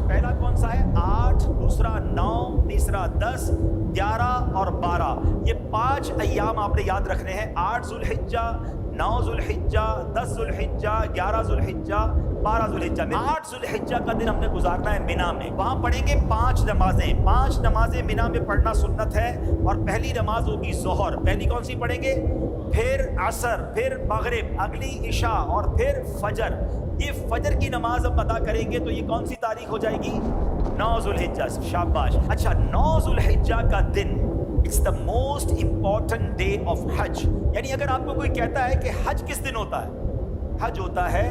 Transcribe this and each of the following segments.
पहला कौन सा है? 8, दूसरा 9, तीसरा 10, 11 और 12। ये 5 अय्याम आपने याद रखने हैं। 8 ज़ुल्हिज्जा, 9 ज़ुल्हिज्जा, 10 ज़ुल्हिज्जा, 11 ज़ुल्हिज्जा, 12 ज़ुल्हिज्जा में। 8 ज़ुल्हिज्जा का दिन हमने गुजारना है मिना में। वहाँ पढ़ेंगे 5 नमाजें। 5 नमाजें मिना में पढ़ना सुन्नत है। और पहली नमाज होगी ज़ोहर। पहली कौन सी पढ़ेंगे? फिर असर, फिर मगरिब, अगली इशा और फिर फजर। ये फजर की नमाज हम अदा करेंगे तो ये कौन सी तारीख हो जाएगी? 9 ज़ुल्हिज्जा। शाबाश। अच्छा, 9 ज़ुल्हिज्जा का दिन it's the most important day of हज। यानी अगर आपको कोई कहता है कि हज किस दिन होता है, हज होता है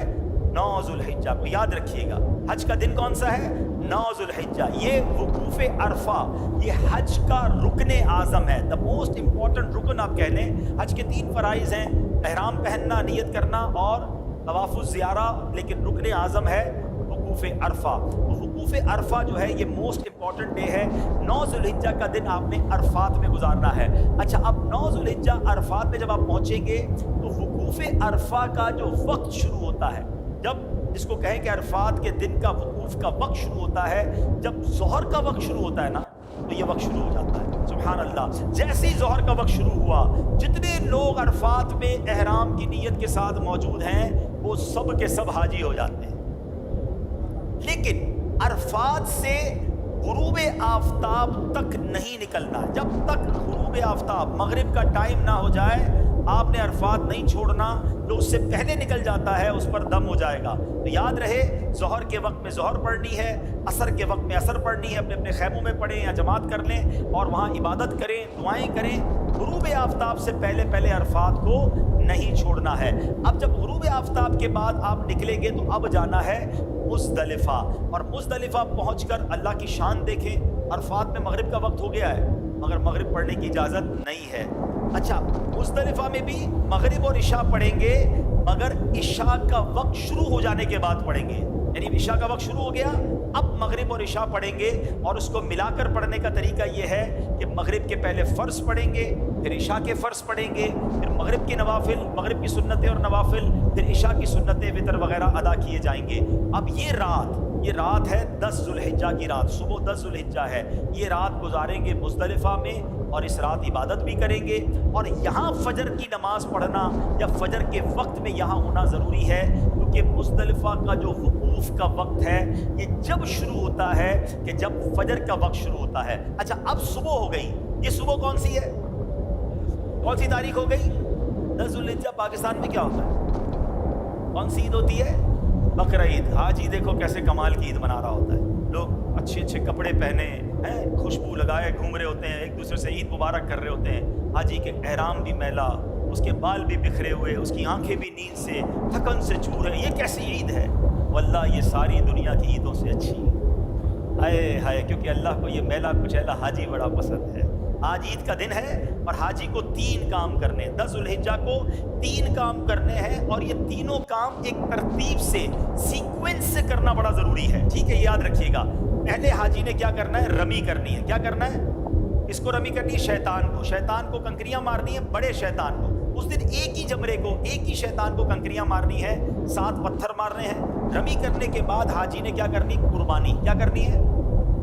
9 ज़ुल्हिज्जा को। याद रखिएगा, हज का दिन कौन सा है? 9 ज़ुल्हिज्जा। ये वकूफ़ अरफा, ये हज का रुकने आज़म है, द मोस्ट इम्पॉर्टेंट रुकन आप कह लें। हज के 3 फ़राइज़ हैं, एहराम पहनना, नियत करना और तवाफ़ुज़ ज़ियारा, लेकिन रुकने आज़म है वकूफ़ अरफा। वकूफ़ अरफा जो है ये मोस्ट इम्पॉर्टेंट डे है। 9 ज़ुल्हिज्जा का दिन आपने अरफात में गुजारना है। अच्छा, अब 9 ज़ुल्हिज्जा अरफात में जब आप पहुँचेंगे तो वकूफ़ अरफा का जो वक्त शुरू होता है, जब जिसको कहें कि अरफात के दिन का वकूफ़ का वक्त शुरू होता है, जब ज़ोहर का वक्त शुरू होता है ना, तो ये वक्त शुरू हो जाता है। सुभान अल्लाह। जैसे ही ज़ोहर का वक्त शुरू हुआ, जितने लोग अरफात में एहराम की नीयत के साथ मौजूद हैं वो सब के सब हाजी हो जाते हैं। लेकिन अरफात से गुरूब आफ्ताब तक नहीं निकलना। जब तक गुरूब आफ्ताब, मगरिब का टाइम ना हो जाए, आपने अरफात नहीं छोड़ना। जो उससे पहले निकल जाता है उस पर दम हो जाएगा। तो याद रहे, ज़ोहर के वक्त में ज़ोहर पढ़नी है, असर के वक्त में असर पढ़नी है। अपने अपने खैमों में पढ़ें या जमात कर लें और वहाँ इबादत करें, दुआएं करें। गुरूब आफ्ताब से पहले पहले अरफात को नहीं छोड़ना है। अब जब गुरूब आफ्ताब के बाद आप निकलेंगे तो अब जाना है मुज़दलिफ़ा। और मुज़दलिफ़ा पहुँचकर अल्लाह की शान देखें। अरफात में मगरिब का वक्त हो गया है मगर मगरिब पढ़ने की इजाज़त नहीं है। अच्छा, मुज़दलिफ़ा में भी मगरिब और इशा पढ़ेंगे मगर इशा का वक्त शुरू हो जाने के बाद पढ़ेंगे। यानी इशा का वक्त शुरू हो गया, अब मगरिब और इशा पढ़ेंगे। और उसको मिलाकर पढ़ने का तरीका ये है कि मगरिब के पहले फ़र्ज़ पढ़ेंगे, फिर इशा के फ़र्ज़ पढ़ेंगे, फिर मगरिब की नवाफिल, मगरिब की सुन्नतें और नवाफिल, फिर इशा की सुन्नतें, वितर वगैरह अदा किए जाएंगे। अब ये रात है 10 ज़ुल्हिज्जा की रात, सुबह 10 ज़ुल्हिज्जा है। ये रात गुजारेंगे मुज़दलिफ़ा में और इस रात इबादत भी करेंगे। और यहाँ फ़जर की नमाज़ पढ़ना या फ़जर के वक्त में यहाँ होना ज़रूरी है, क्योंकि मुज़दलिफ़ा का जो वकूफ़ का वक्त है ये जब शुरू होता है कि जब फ़जर का वक्त शुरू होता है। अच्छा, अब सुबह हो गई। ये सुबह कौन सी है? कौन सी तारीख हो गई? 10 ज़ुल्हिज्जा। पाकिस्तान में क्या होता है? कौन सी ईद होती है? बकरा ईद। हाजी देखो कैसे कमाल की ईद मना रहा होता है। लोग अच्छे अच्छे कपड़े पहने हैं, खुशबू लगाए घूम रहे होते हैं, एक दूसरे से ईद मुबारक कर रहे होते हैं। हाजी के एहराम भी मैला, उसके बाल भी बिखरे हुए, उसकी आंखें भी नींद से, थकन से चूर है। ये कैसी ईद है? वल्लाह ये सारी दुनिया की ईदों से अच्छी है। हाय हाय, क्योंकि अल्लाह को ये मैला कुचैला हाजी बड़ा पसंद है। आज ईद का दिन है और हाजी को 3 काम करने, 10 ज़ुल्हिज्जा को 3 काम करने हैं। और ये तीनों काम एक तरतीब से, सीक्वेंस से करना बड़ा ज़रूरी है। ठीक है, याद रखिएगा। पहले हाजी ने क्या करना है? रमी करनी है। क्या करना है? इसको रमी करनी है शैतान को कंकरियां मारनी है, बड़े शैतान को। उस दिन एक ही जमरे को, एक ही शैतान को कंकरियां मारनी है, 7 पत्थर मारने हैं। रमी करने के बाद हाजी ने क्या करनी? कुर्बानी। क्या करनी है?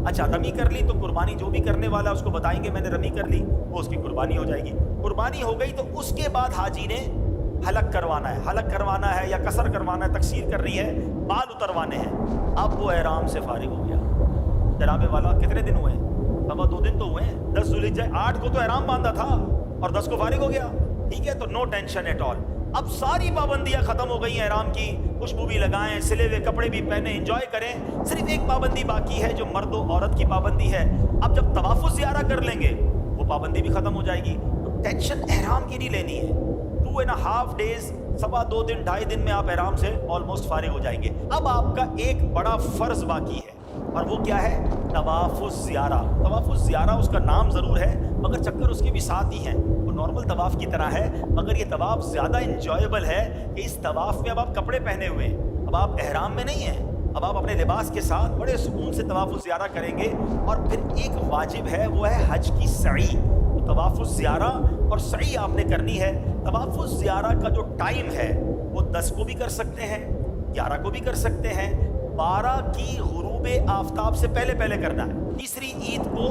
अच्छा, रमी कर ली तो कुर्बानी, जो भी करने वाला है उसको बताएंगे मैंने रमी कर ली, वो उसकी कुर्बानी हो जाएगी। कुर्बानी हो गई तो उसके बाद हाजी ने हलक करवाना है या कसर करवाना है, तकसीर करनी है, बाल उतरवाने हैं। अब वो एहराम से फारिग हो गया। जनाबे वाला कितने दिन हुए? सवा 2 दिन तो हुए हैं। 10 ज़ुल्हिज्जा, 8 को तो एहराम बांधा था और 10 को फारिग हो गया। ठीक है, तो नो टेंशन एट ऑल। अब सारी पाबंदियां खत्म हो गई हैं एहराम की। खुशबू भी लगाएं, सिले हुए कपड़े भी पहने, एंजॉय करें। सिर्फ एक पाबंदी बाकी है जो मर्द और औरत की पाबंदी है। अब जब तवाफ़ुज़ ज़ियारा कर लेंगे वो पाबंदी भी खत्म हो जाएगी। तो टेंशन एहराम की नहीं लेनी है। 2.5 डेज, सवा 2 दिन, 2.5 दिन में आप एहराम से ऑलमोस्ट फारिग हो जाएंगे। अब आपका एक बड़ा फ़र्ज़ बाकी है और वो क्या है? तवाफ़ुज़ ज़ियारा। तवाफ़ुज़ ज़ियारा उसका नाम ज़रूर है मगर चक्कर उसके भी साथ ही हैं। वो नॉर्मल तवाफ़ की तरह है मगर ये तवाफ़ ज़्यादा इंजॉयबल है कि इस तवाफ़ में अब आप कपड़े पहने हुए हैं, अब आप एहराम में नहीं हैं, अब आप अपने लिबास के साथ बड़े सुकून से तवाफ़ुज़ ज़ियारा करेंगे। और फिर एक वाजिब है, वो है हज की सई। तो तवाफ़ुज़ ज़ियारा और सई आपने करनी है। तवाफ़ुज़ ज़ियारा का जो टाइम है वो 10 को भी कर सकते हैं, 11 को भी कर सकते हैं, 12 की गुरूब आफ्ताब से पहले पहले करना है। तीसरी ईद को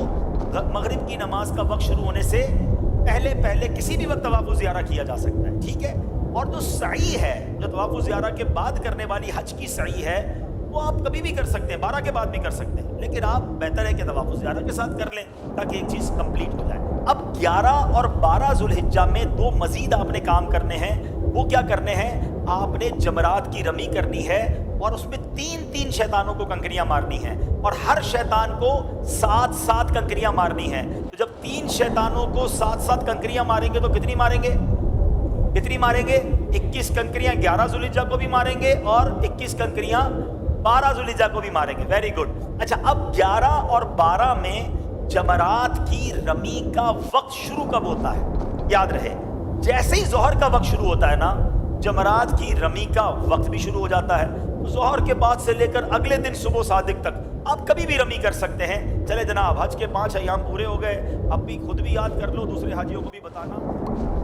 मगरिब की नमाज का वक्त शुरू होने से पहले पहले किसी भी वक्त तवाफ़ ज़ियारा किया जा सकता है, ठीक है। और जो सई है, जो तवाफ़ ज़ियारा के बाद करने वाली हज की सई है, वो आप कभी भी कर सकते हैं, 12 के बाद भी कर सकते हैं, लेकिन आप बेहतर है कि तवाफ़ ज़ियारा के साथ कर लें ताकि एक चीज़ कंप्लीट हो जाए। अब 11 और 12 ज़ुल्हिज्जा में 2 मज़ीद आपने काम करने हैं। वो क्या करने हैं? आपने जमरात की रमी करनी है और उसमें 3-3 शैतानों को कंकरियां मारनी हैं और हर शैतान को 7-7 कंकरियां मारनी हैं। तो जब 3 शैतानों को 7-7 कंकरियां मारेंगे तो कितनी मारेंगे? 21 कंकरियां 11 ज़ुल्हिज्जा को भी मारेंगे और 21 कंकरियां 12 ज़ुल्हिज्जा को भी मारेंगे। Very good. अच्छा, अब 11 और 12 में जमरात की रमी का वक्त शुरू कब होता है? याद रहे, जैसे ही ज़ोहर का वक्त शुरू होता है ना, जमरात की रमी का वक्त भी शुरू हो जाता है। ज़ोहर के बाद से लेकर अगले दिन सुबह सादिक तक आप कभी भी रमी कर सकते हैं। चले जनाब, हज के 5 अय्याम पूरे हो गए। अब भी खुद भी याद कर लो, दूसरे हाजियों को भी बताना।